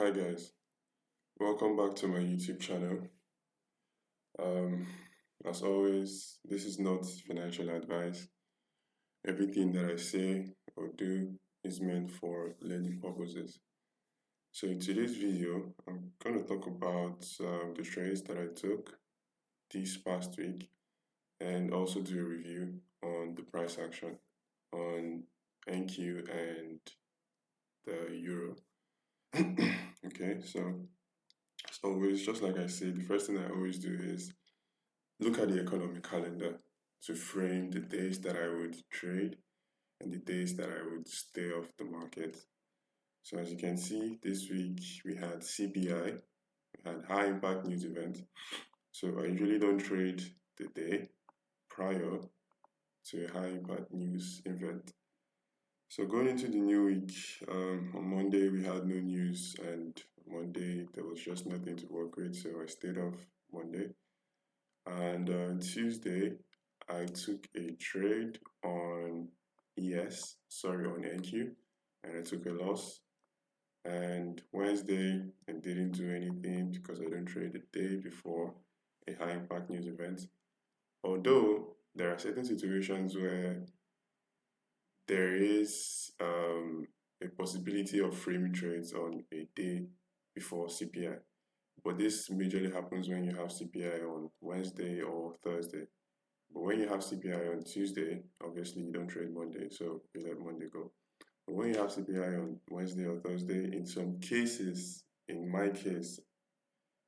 Hi guys, welcome back to my YouTube channel. Um, as always, this is not financial advice. Everything that I say or do is meant for learning purposes. So in today's video, I'm going to talk about the trades that I took this past week and also do a review on the price action on NQ and the Euro. Okay, so as always, just like I say, the first thing I always do is look at the economic calendar to frame the days that I would trade and the days that I would stay off the market. So as you can see, this week we had CPI, we had high impact news event. So I usually don't trade the day prior to a high impact news event. So going into the new week, on Monday we had no news, and Monday there was just nothing to work with, so I stayed off Monday. And on Tuesday, I took a trade on on NQ, and I took a loss. And Wednesday, I didn't do anything because I don't trade the day before a high impact news event. Although there are certain situations where there is a possibility of framing trades on a day before CPI. But this majorly happens when you have CPI on Wednesday or Thursday. But when you have CPI on Tuesday, obviously you don't trade Monday, so you let Monday go. But when you have CPI on Wednesday or Thursday, in some cases, in my case,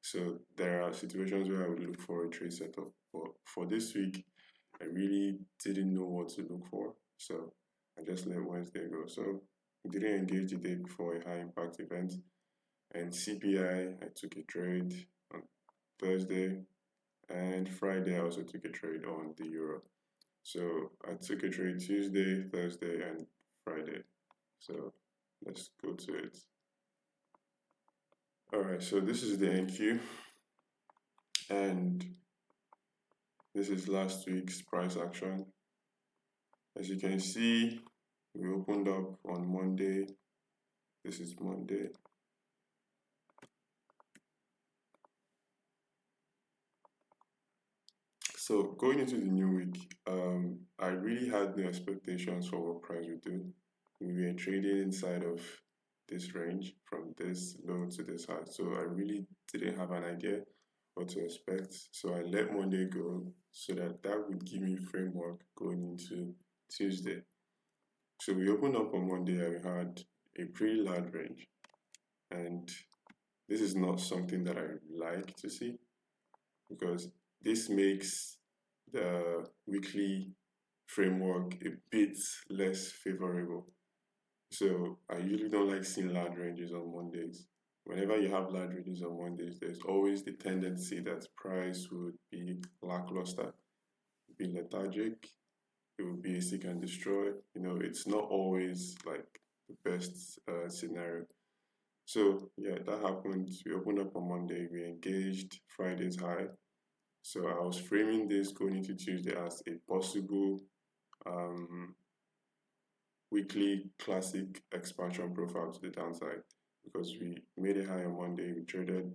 so there are situations where I would look for a trade setup. But for this week, I really didn't know what to look for, so I just let Wednesday go. So I didn't engage the day before a high impact event. And CPI, I took a trade on Thursday, and Friday I also took a trade on the Euro. So I took a trade Tuesday, Thursday, and Friday. So let's go to it. Alright, so this is the NQ, and this is last week's price action. As you can see, we opened up on Monday. This is Monday. So going into the new week, I really had no expectations for what price would do. We were trading inside of this range from this low to this high, so I really didn't have an idea what to expect. So I let Monday go so that would give me framework going into Tuesday. So we opened up on Monday and we had a pretty large range, and this is not something that I like to see because this makes the weekly framework a bit less favorable. So I usually don't like seeing large ranges on Mondays. Whenever you have large ranges on Mondays, there's always the tendency that price would be lackluster, be lethargic, it would be a seek and destroy. It's not always like the best scenario. So yeah, that happened. We opened up on Monday, we engaged Friday's high. So I was framing this going into Tuesday as a possible weekly classic expansion profile to the downside because we made a high on Monday, we traded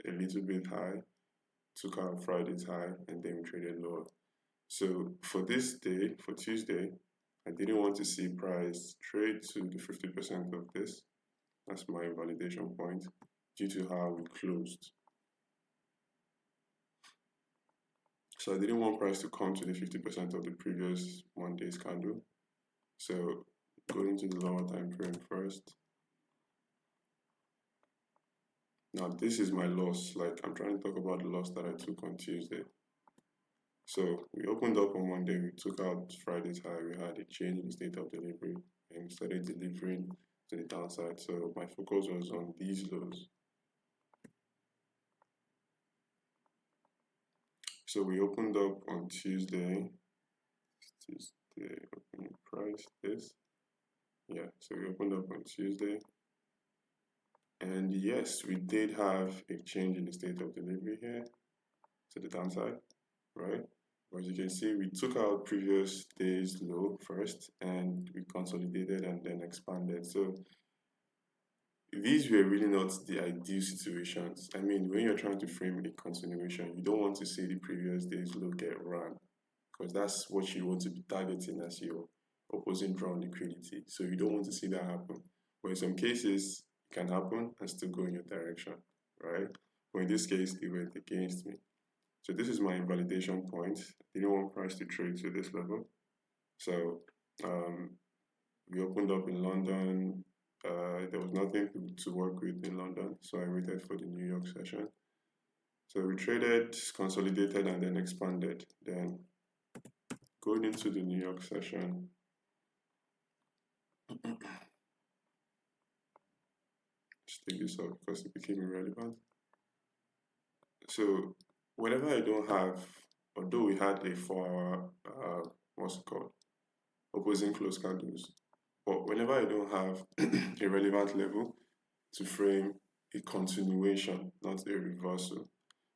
a little bit high, took out Friday's high, and then we traded lower. So for this day, for Tuesday, I didn't want to see price trade to the 50% of this. That's my validation point due to how we closed. So I didn't want price to come to the 50% of the previous Monday's candle. So going to the lower time frame first. Now this is my loss. Like I'm trying to talk about the loss that I took on Tuesday. So we opened up on Monday, we took out Friday's high, we had a change in state of delivery, and we started delivering to the downside. So my focus was on these lows. So we opened up on Tuesday opening price, this. Yeah, so we opened up on Tuesday. And yes, we did have a change in the state of delivery here to the downside, right? As you can see, we took out previous day's low first and we consolidated and then expanded. So these were really not the ideal situations. I mean, when you're trying to frame a continuation, you don't want to see the previous day's low get run because that's what you want to be targeting as your opposing draw on liquidity. So you don't want to see that happen. But in some cases, it can happen and still go in your direction, right? But in this case, it went against me. So this is my invalidation point. I didn't want price to trade to this level. So um, we opened up in London. There was nothing to work with in London, so I waited for the New York session. So we traded, consolidated, and then expanded. Then going into the New York session, let's take this off because it became irrelevant. So whenever I don't have, although we had a 4-hour, what's it called, opposing close candles, but whenever I don't have a relevant level to frame a continuation, not a reversal,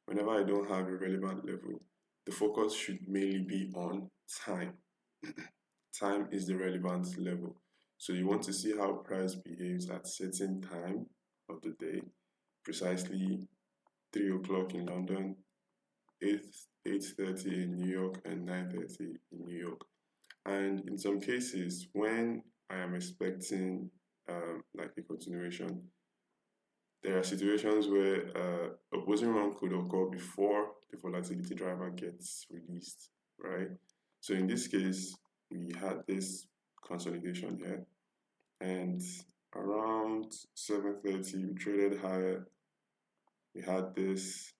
whenever I don't have a relevant level, the focus should mainly be on time. Time is the relevant level. So you want to see how price behaves at certain time of the day, precisely 3 o'clock in London, 8:30 in New York, and 9:30 in New York. And in some cases, when I am expecting like a continuation, there are situations where opposing run could occur before the volatility driver gets released, right? So in this case, we had this consolidation here, and around 7:30 we traded higher. We had this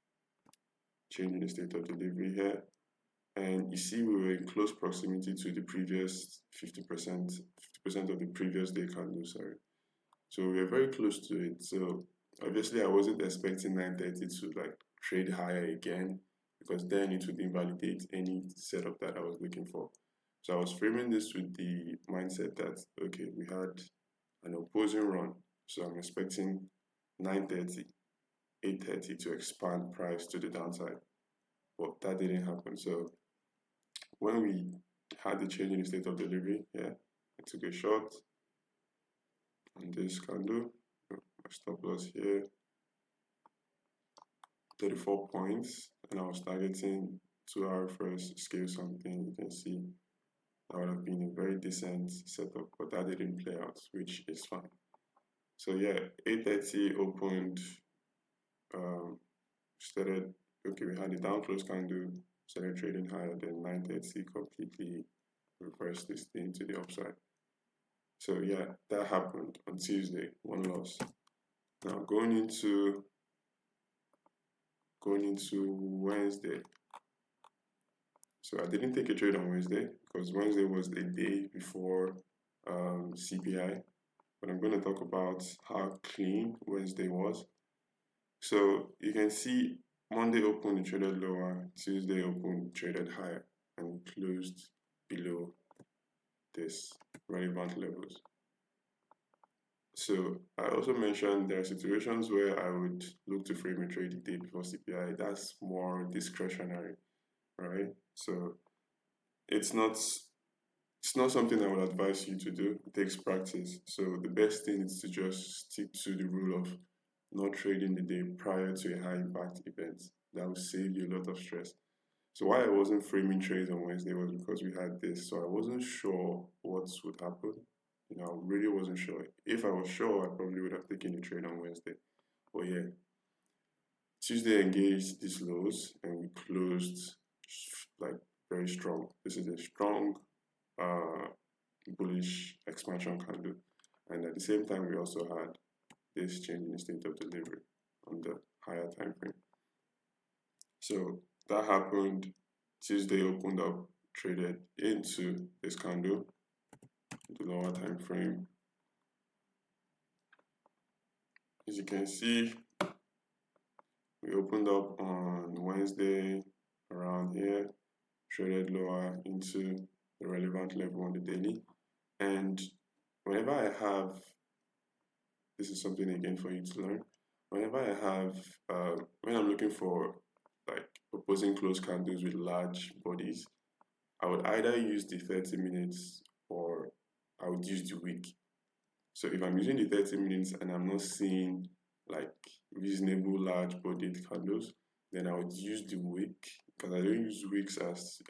change in the state of delivery here, and you see we were in close proximity to the previous 50% of the previous day candle, sorry. So we were very close to it. So obviously I wasn't expecting 9:30 to like trade higher again, because then it would invalidate any setup that I was looking for. So I was framing this with the mindset that, okay, we had an opposing run, so I'm expecting 9:30, 8:30 to expand price to the downside, but that didn't happen. So when we had the change in the state of delivery, yeah, I took a short on this candle, my stop loss here, 34 points, and I was targeting 2-hour first scale something. You can see that would have been a very decent setup, but that didn't play out, which is fine. So yeah, 8:30 opened, started, okay, we had a down close candle, started trading higher, then 9:30 completely reversed this thing to the upside. So yeah, that happened on Tuesday, one loss. Now going into Wednesday. So I didn't take a trade on Wednesday because Wednesday was the day before CPI, but I'm going to talk about how clean Wednesday was. So you can see Monday opened, traded lower, Tuesday opened, traded higher, and closed below this relevant levels. So I also mentioned there are situations where I would look to frame a trade the day before CPI. That's more discretionary, right? So it's not something I would advise you to do. It takes practice. So the best thing is to just stick to the rule of not trading the day prior to a high impact event. That will save you a lot of stress. So why I wasn't framing trades on Wednesday was because we had this. So I wasn't sure what would happen. I really wasn't sure. If I was sure, I probably would have taken a trade on Wednesday. But yeah, Tuesday engaged these lows and we closed like very strong. This is a strong bullish expansion candle. And at the same time, we also had this change in the state of delivery on the higher time frame. So that happened. Tuesday opened up, traded into this candle, the lower time frame. As you can see, we opened up on Wednesday around here, traded lower into the relevant level on the daily. And whenever I have, this is something again for you to learn, whenever I have, when I'm looking for like opposing close candles with large bodies, I would either use the 30 minutes or I would use the week. So if I'm using the 30 minutes and I'm not seeing like reasonable large bodied candles, then I would use the wick, because I don't use wicks as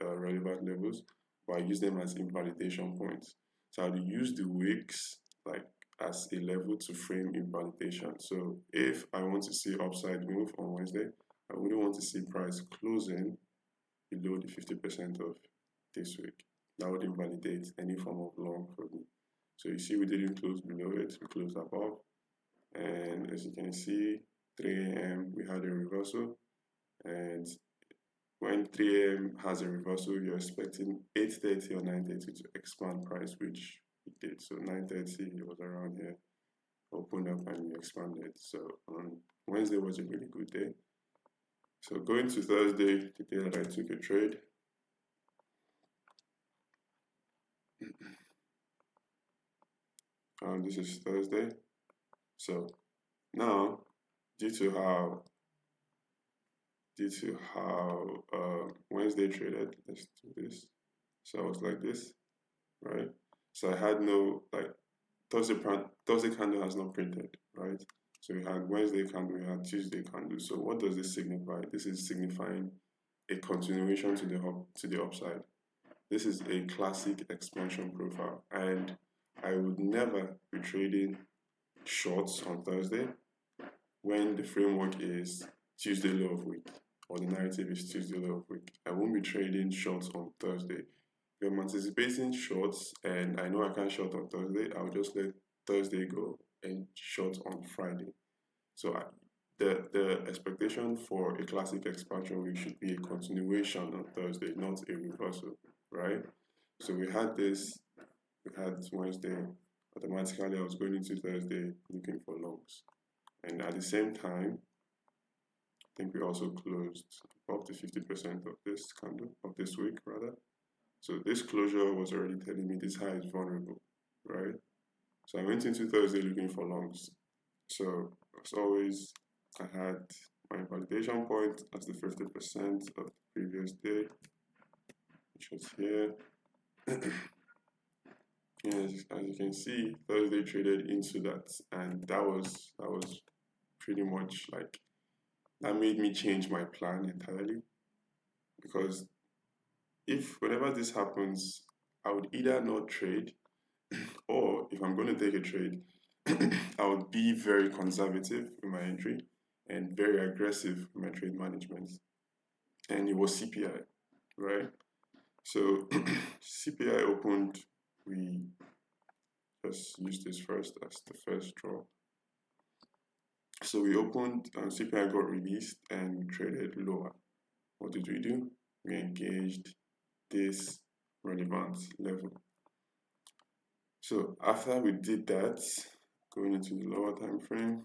relevant levels, but I use them as invalidation points. So I would use the wicks like as a level to frame invalidation. So if I want to see upside move on Wednesday, I wouldn't want to see price closing below the 50% of this week. That would invalidate any form of long for me. So you see we didn't close below it, we closed above. And as you can see, 3 a.m. we had a reversal. And when 3 a.m. has a reversal, you're expecting 8:30 or 9:30 to expand price, which it did. So 9:30 it was around here, opened up and we expanded. So on Wednesday was a really good day. So going to Thursday, the day that I took a trade, this is Thursday. So now, due to how Wednesday traded, let's do this. So I was like this, right? So I had no like Thursday candle has not printed, right? So we had Wednesday candle, we had Tuesday candle. So what does this signify? This is signifying a continuation to the upside. This is a classic expansion profile, and I would never be trading shorts on Thursday when the framework is Tuesday low of week, or the narrative is Tuesday low of week. I won't be trading shorts on Thursday. If I'm anticipating shorts and I know I can't short on Thursday, I'll just let Thursday go and short on Friday. So the expectation for a classic expansion week should be a continuation on Thursday, not a reversal, right? So we had Wednesday. Automatically, I was going into Thursday looking for longs. And at the same time, I think we also closed up to 50% of this candle, of this week rather. So this closure was already telling me this high is vulnerable, right? So I went into Thursday looking for longs. So as always, I had my validation point as the 50% of the previous day, which was here. Yes, as you can see, Thursday traded into that, and that was pretty much like that made me change my plan entirely, because whenever this happens, I would either not trade, or if I'm going to take a trade, I would be very conservative in my entry and very aggressive in my trade management. And it was CPI, right? So CPI opened, we just used this first as the first draw. So we opened, CPI got released and we traded lower. What did we do? We engaged this relevant level. So after we did that, going into the lower time frame,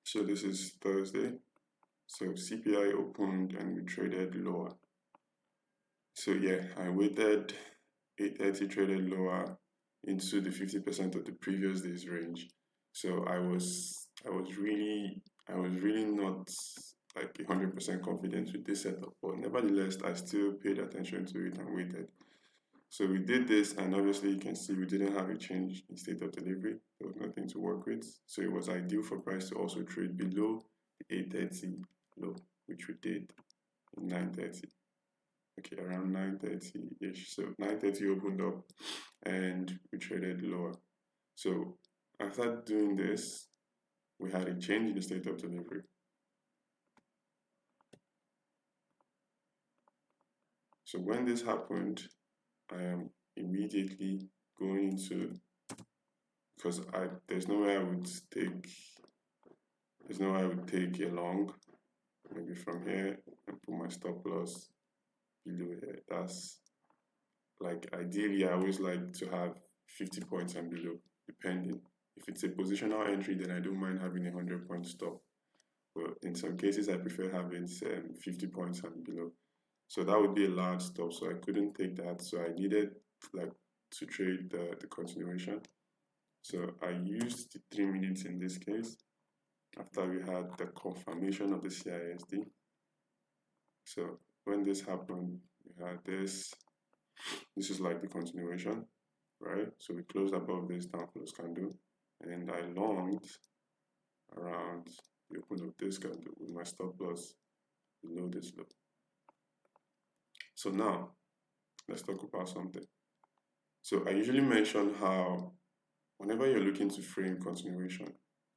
So this is Thursday. So CPI opened and we traded lower. So yeah, I waited 8:30, traded lower into the 50% of the previous day's range. So I was really not like 100% confident with this setup, but nevertheless I still paid attention to it and waited. So we did this, and obviously you can see we didn't have a change in state of delivery. There was nothing to work with. So it was ideal for price to also trade below the 8:30 low, which we did in 9:30. Okay, around 9:30-ish. So 9:30 opened up and we traded lower. So after doing this, we had a change in the state of delivery. So when this happened, I am immediately going into, because there's no way I would take a long, maybe from here, and put my stop loss below here. That's like, ideally I always like to have 50 points and below, depending. If it's a positional entry, then I don't mind having a 100-point stop, but in some cases I prefer having 50 points and below. So that would be a large stop, so I couldn't take that. So I needed like to trade the continuation. So I used the 3 minutes in this case. after we had the confirmation of the CISD. So when this happened, we had this. This is like the continuation, right? So we closed above this down close candle, and I longed around the open of this candle with my stop loss below this low. So now let's talk about something. So I usually mention how whenever you're looking to frame continuation,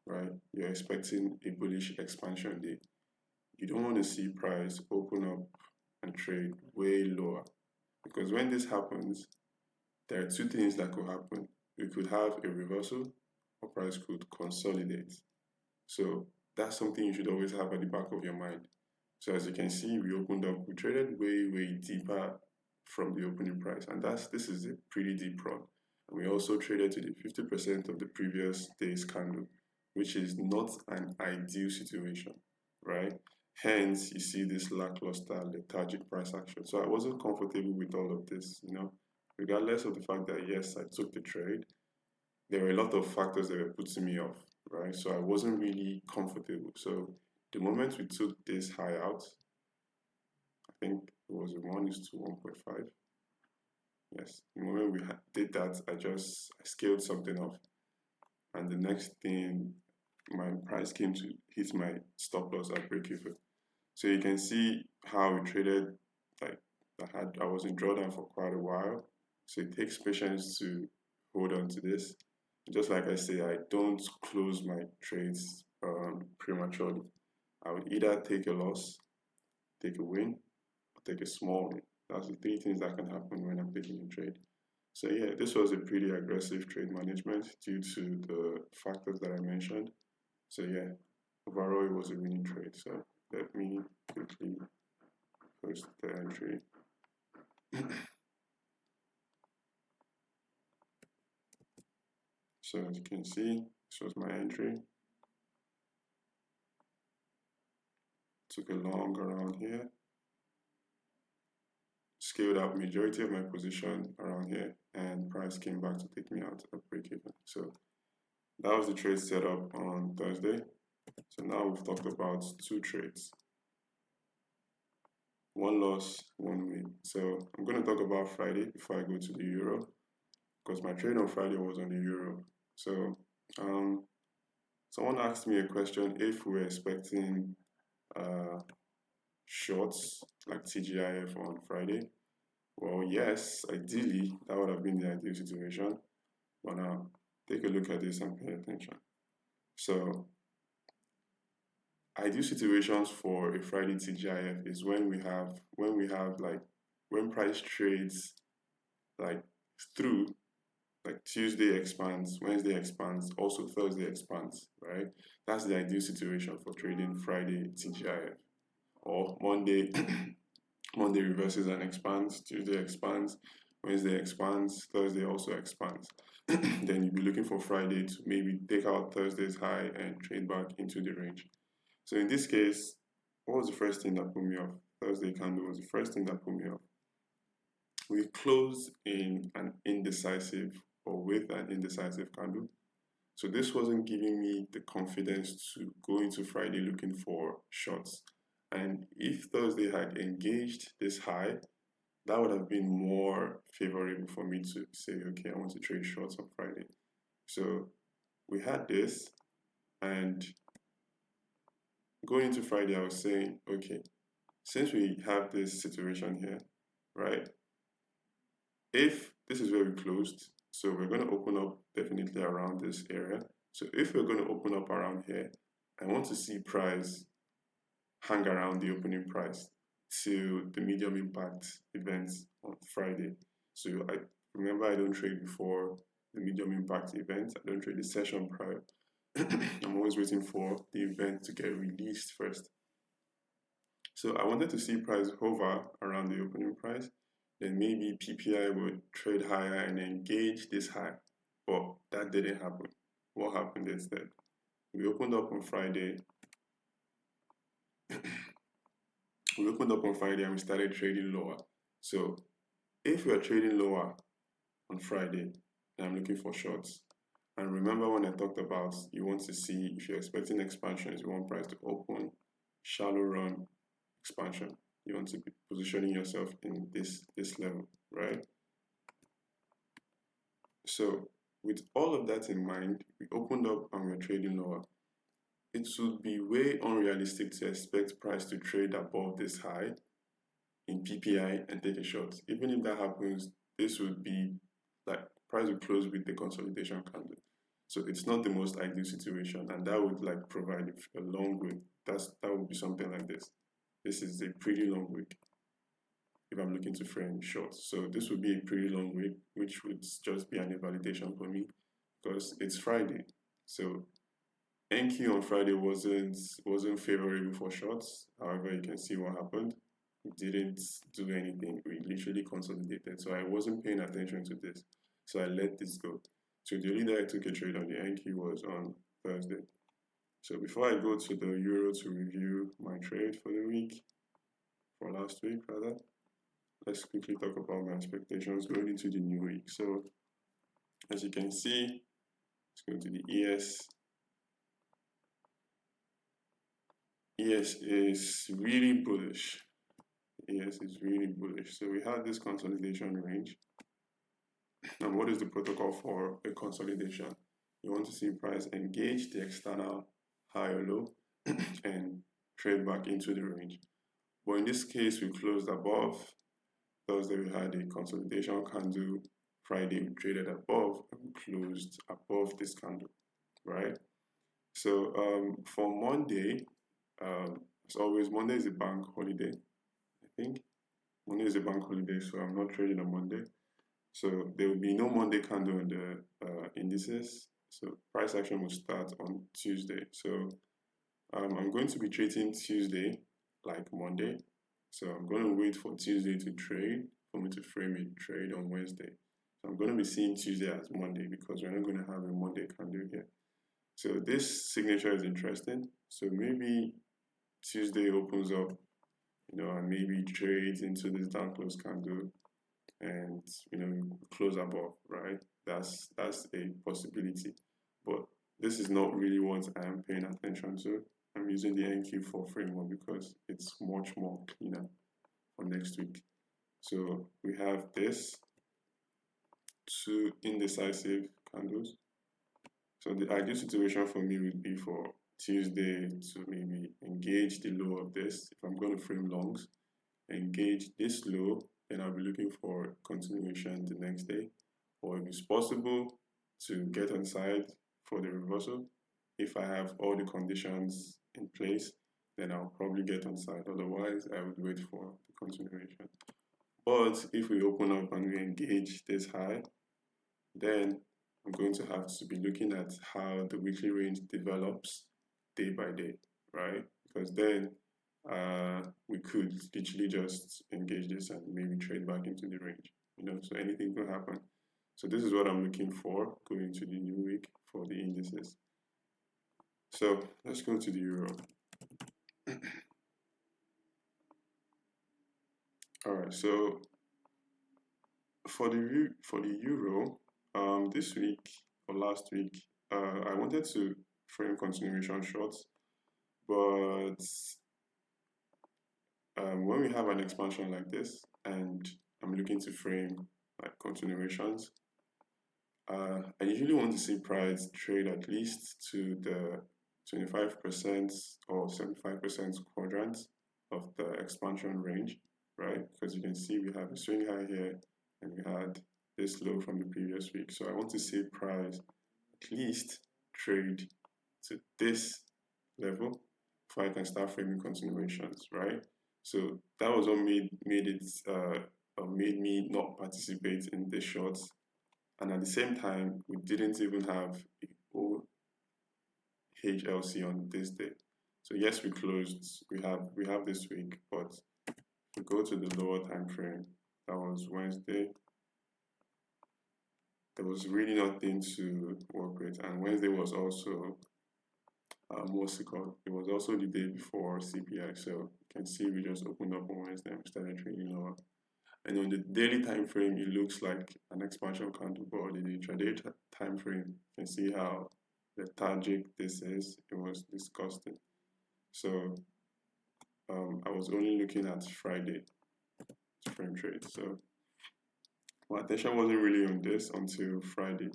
right, you're expecting a bullish expansion day. You don't want to see price open up and trade way lower, because when this happens, there are two things that could happen. We could have a reversal, or price could consolidate. So that's something you should always have at the back of your mind. So as you can see, we opened up, we traded way deeper from the opening price, and this is a pretty deep run. And we also traded to the 50% of the previous day's candle, which is not an ideal situation, right? Hence, you see this lackluster, lethargic price action. So I wasn't comfortable with all of this, regardless of the fact that yes, I took the trade. There were a lot of factors that were putting me off, right? So I wasn't really comfortable. So the moment we took this high out, I think it was a 1:1.5. Yes, the moment we did that, I scaled something off. And the next thing, my price came to hit my stop loss at break even. So you can see how we traded, like I was in drawdown for quite a while. So it takes patience to hold on to this. Just like I say, I don't close my trades prematurely. I would either take a loss, take a win, or take a small win. That's the three things that can happen when I'm taking a trade. So yeah, this was a pretty aggressive trade management due to the factors that I mentioned. So yeah, overall it was a winning trade. So let me quickly post the entry. So as you can see, this was my entry. Took a long around here. Scaled up majority of my position around here, and price came back to take me out at break even. So that was the trade setup on Thursday. So now we've talked about two trades. One loss, one win. So I'm going to talk about Friday before I go to the euro, because my trade on Friday was on the euro. So someone asked me a question if we're expecting shorts like TGIF on Friday. Well, yes, ideally that would have been the ideal situation. But now take a look at this and pay attention. So ideal situations for a Friday TGIF is when price trades like through, like Tuesday expands, Wednesday expands, also Thursday expands, right? That's the ideal situation for trading Friday TGIF. Or Monday Monday reverses and expands, Tuesday expands, Wednesday expands, Thursday also expands. Then you'll be looking for Friday to maybe take out Thursday's high and trade back into the range. So in this case, what was the first thing that put me off? Thursday candle was the first thing that put me off. We closed in an indecisive or with an indecisive candle. So this wasn't giving me the confidence to go into Friday looking for shorts. And if Thursday had engaged this high, that would have been more favorable for me to say, okay, I want to trade shorts on Friday. So we had this, and going into Friday, I was saying, okay, since we have this situation here, right? If this is where we closed, so we're going to open up definitely around this area. So if we're going to open up around here, I want to see price hang around the opening price to the medium impact events on Friday. So I remember I don't trade before the medium impact event. I don't trade the session prior. I'm always waiting for the event to get released first. So I wanted to see price hover around the opening price. Then maybe PPI would trade higher and engage this high. But that didn't happen. What happened instead? We opened up on Friday. And we started trading lower. So if we are trading lower on Friday and I'm looking for shorts, And remember when I talked about you want to see if you're expecting expansions, you want price to open, shallow run, expansion. You want to be positioning yourself in this level, right? So with all of that in mind, we opened up and we're trading lower. It would be way unrealistic to expect price to trade above this high in PPI and take a short. Even if that happens, this would be like price will close with the consolidation candle. So it's not the most ideal situation, and that would like provide a long way. That would be something like this. This is a pretty long week if I'm looking to frame short. So this would be a pretty long week, which would just be an invalidation for me because it's Friday. So NQ on Friday wasn't favorable for shorts. However, you can see what happened. We didn't do anything. We literally consolidated. So I wasn't paying attention to this. So I let this go. So the only day I took a trade on the NQ was on Thursday. So before I go to the euro to review my trade for the week, for last week rather, let's quickly talk about my expectations going into the new week. So as you can see, let's go to the ES. ES is really bullish. ES is really bullish. So we had this consolidation range. And what is the protocol for a consolidation? You want to see price engage the external high or low and trade back into the range. But in this case, we closed above. Thursday, we had a consolidation candle. Friday, we traded above and we closed above this candle, right? So for Monday, as always, Monday is a bank holiday, I think. Monday is a bank holiday, so I'm not trading on Monday. So there will be no Monday candle in the indices. So price action will start on Tuesday. So I'm going to be trading Tuesday like Monday. So I'm going to wait for Tuesday to trade for me to frame a trade on Wednesday. So I'm going to be seeing Tuesday as Monday because we're not going to have a Monday candle here. So this signature is interesting. So maybe Tuesday opens up, and maybe trades into this down close candle and close above, right? That's a possibility. But this is not really what I am paying attention to. I'm using the NQ4 framework because it's much more cleaner for next week. So we have this two indecisive candles. So the ideal situation for me would be for Tuesday to maybe engage the low of this. If I'm going to frame longs, engage this low, then I'll be looking for continuation the next day. Or if it's possible to get inside for the reversal, if I have all the conditions in place, then I'll probably get inside. Otherwise, I would wait for the continuation. But if we open up and we engage this high, then I'm going to have to be looking at how the weekly range develops day by day, right? Because then we could literally just engage this and maybe trade back into the range, so anything could happen. So this is what I'm looking for going into the new week for the indices. So let's go to the euro. All right, so for the euro, this week or last week, I wanted to frame continuation shorts, but when we have an expansion like this and I'm looking to frame like continuations, I usually want to see price trade at least to the 25% or 75% quadrant of the expansion range, right? Because you can see we have a swing high here and we had this low from the previous week. So I want to see price at least trade to this level before I can start framing continuations, right? So that was what made me not participate in the shorts. And at the same time, we didn't even have a HLC on this day. So yes, we closed. We have this week, but if we go to the lower time frame, that was Wednesday. There was really nothing to work with, and Wednesday was also what's it called? It was also the day before CPI. So you can see we just opened up on Wednesday and we started trading lower. And on the daily time frame, it looks like an expansion candle, but on the intraday time frame, you can see how lethargic this is. It was disgusting. So I was only looking at Friday frame trade. So my attention wasn't really on this until Friday.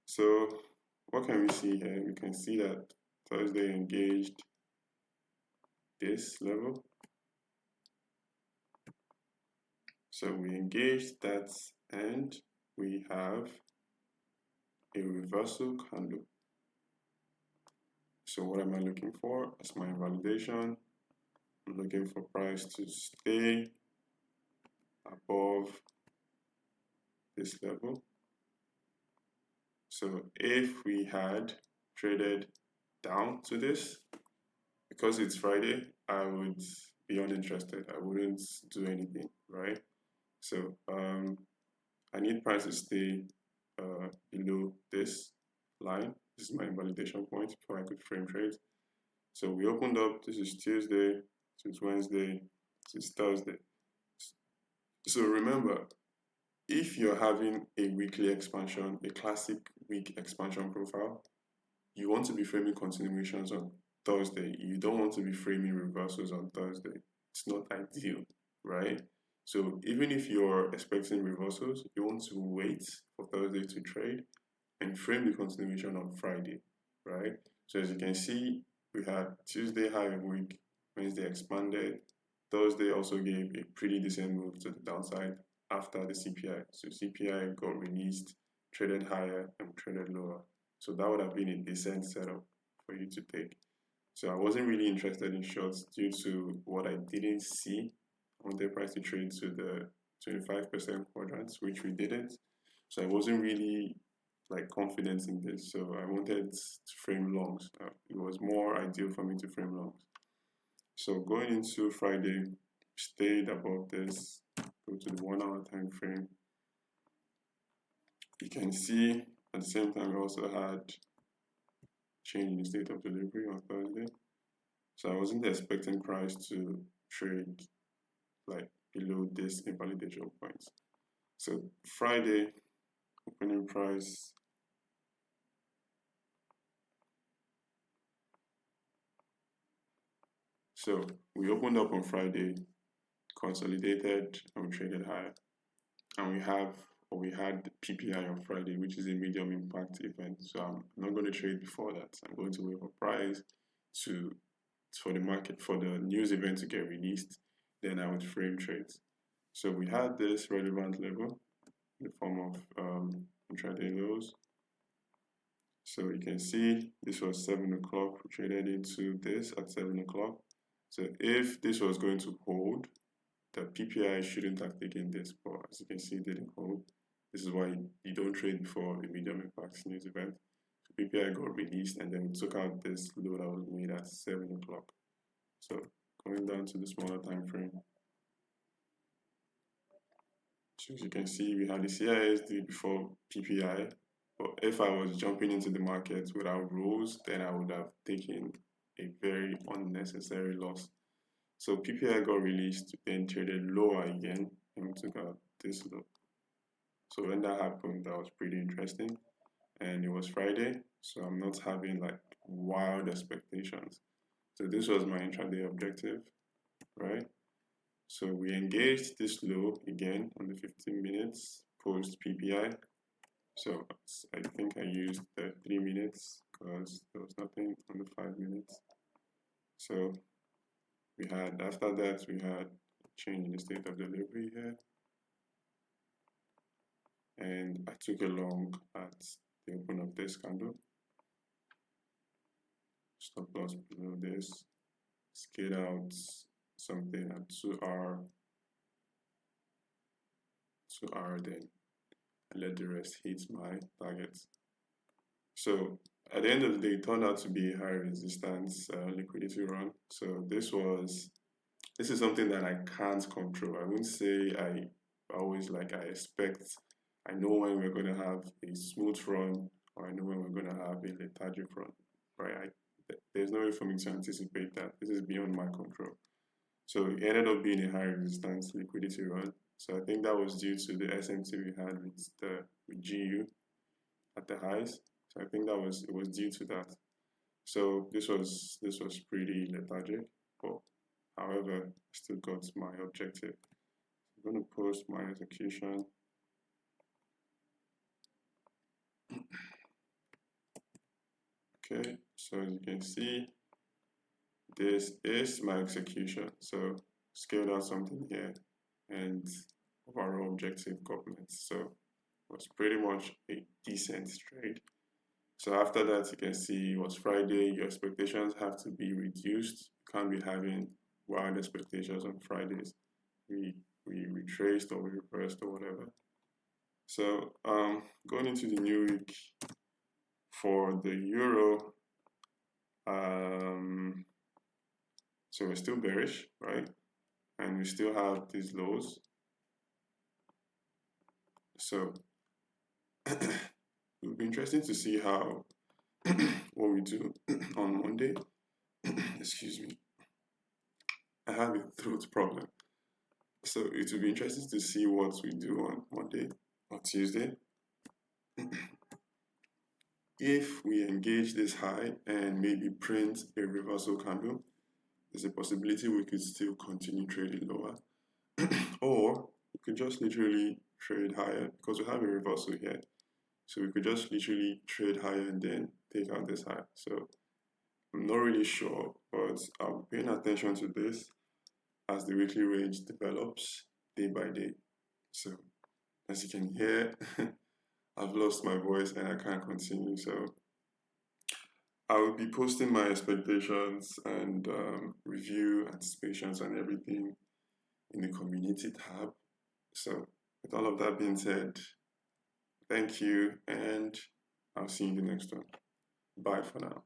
So what can we see here? We can see that Thursday engaged this level. So we engaged that and we have a reversal candle. So what am I looking for as my validation? I'm looking for price to stay above this level. So if we had traded down to this, because it's Friday, I would be uninterested. I wouldn't do anything, right? So I need price to stay below this line. This is my validation point before I could frame trade. So we opened up. This is Tuesday, this is Wednesday, this is Thursday. So remember, if you're having a weekly expansion, a classic week expansion profile, you want to be framing continuations on Thursday. You don't want to be framing reversals on Thursday. It's not ideal, right? So even if you're expecting reversals, you want to wait for Thursday to trade and frame the continuation on Friday, right? So as you can see, we had Tuesday high of week, Wednesday expanded, Thursday also gave a pretty decent move to the downside after the CPI. So CPI got released, traded higher and traded lower. So that would have been a decent setup for you to take. So I wasn't really interested in shorts due to what I didn't see. I wanted price to trade to the 25% quadrants, which we didn't. So I wasn't really like confident in this. So I wanted to frame longs. It was more ideal for me to frame longs. So going into Friday, stayed above this, go to the 1 hour time frame. You can see at the same time we also had change in the state of delivery on Thursday. So I wasn't expecting price to trade like below this invalidation point. So Friday, opening price So we opened up on Friday, consolidated, and we traded higher. And we had PPI on Friday, which is a medium impact event. So I'm not going to trade before that. I'm going to wait for price for the market, for the news event to get released. Then I would frame trades. So we had this relevant level in the form of intraday lows. So you can see this was 7 o'clock. We traded into this at 7 o'clock. So if this was going to hold, the PPI shouldn't have taken this, but as you can see, it didn't hold. This is why you don't trade before the medium impact news event. So PPI got released and then we took out this low that was made at 7 o'clock. So going down to the smaller time frame. So as you can see, we had the CISD before PPI, but if I was jumping into the market without rules, then I would have taken a very unnecessary loss. So PPI got released, then traded lower again, and we took out this low. So when that happened, that was pretty interesting. And it was Friday, so I'm not having like wild expectations. So this was my intraday objective, right? So we engaged this low again on the 15 minutes post PPI. So I think I used the 3 minutes because there was nothing on the 5 minutes. So we had, after that, we had change in the state of delivery here. And I took a long at the open of this candle. Stop loss below this. Scale out something at 2R. 2R then. And let the rest hit my targets. So at the end of the day, it turned out to be a high resistance liquidity run. So this is something that I can't control. I wouldn't say I expect, I know when we're going to have a smooth run, or I know when we're going to have a lethargic run, right? There's no way for me to anticipate that. This is beyond my control. So it ended up being a high resistance liquidity run. So I think that was due to the SMT we had with GU at the highs. So I think it was due to that. So this was pretty lethargic, but however, I still got my objective. I'm going to post my execution. Okay, so as you can see, this is my execution. So scaled out something here and overall objective government. So it was pretty much a decent trade. So after that, you can see it was Friday. Your expectations have to be reduced. You can't be having wild expectations on Fridays. We retraced or we reversed or whatever. So going into the new week for the euro, so we're still bearish, right? And we still have these lows. So it'll be interesting to see how what we do on Monday. Excuse me. I have a throat problem. So it will be interesting to see what we do on Monday or Tuesday. If we engage this high and maybe print a reversal candle, there's a possibility we could still continue trading lower. Or we could just literally trade higher because we have a reversal here. So we could just literally trade higher and then take out this high. So I'm not really sure, but I'm paying attention to this as the weekly range develops day by day. So as you can hear, I've lost my voice and I can't continue. So I will be posting my expectations and review anticipations and everything in the community tab. So with all of that being said, thank you and I'll see you in the next one. Bye for now.